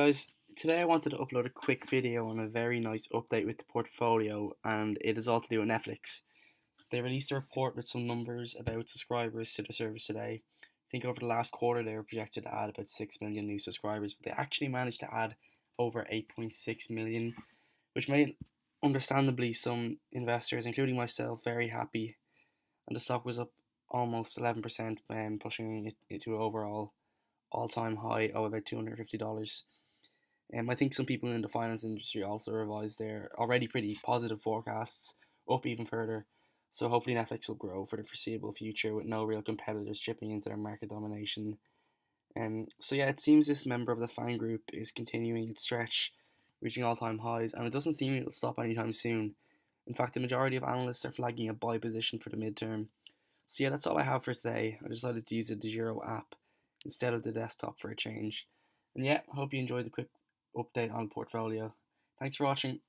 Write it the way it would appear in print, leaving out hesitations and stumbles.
guys, today I wanted to upload a quick video on a very nice update with the portfolio, and it is all to do with Netflix. They released a report with some numbers about subscribers to the service today. I think over the last quarter they were projected to add about 6 million new subscribers, but they actually managed to add over 8.6 million, which made understandably some investors, including myself, very happy. And the stock was up almost 11%, pushing it to an overall all-time high of about $250. I think some people in the finance industry also revised their already pretty positive forecasts up even further. So hopefully Netflix will grow for the foreseeable future with no real competitors chipping into their market domination. So yeah, it seems this member of the fan group is continuing its stretch, reaching all-time highs, and it doesn't seem it'll stop anytime soon. In fact, the majority of analysts are flagging a buy position for the midterm. So yeah, that's all I have for today. I decided to use the Degiro app instead of the desktop for a change. And yeah, hope you enjoyed the quick update on the portfolio. Thanks for watching.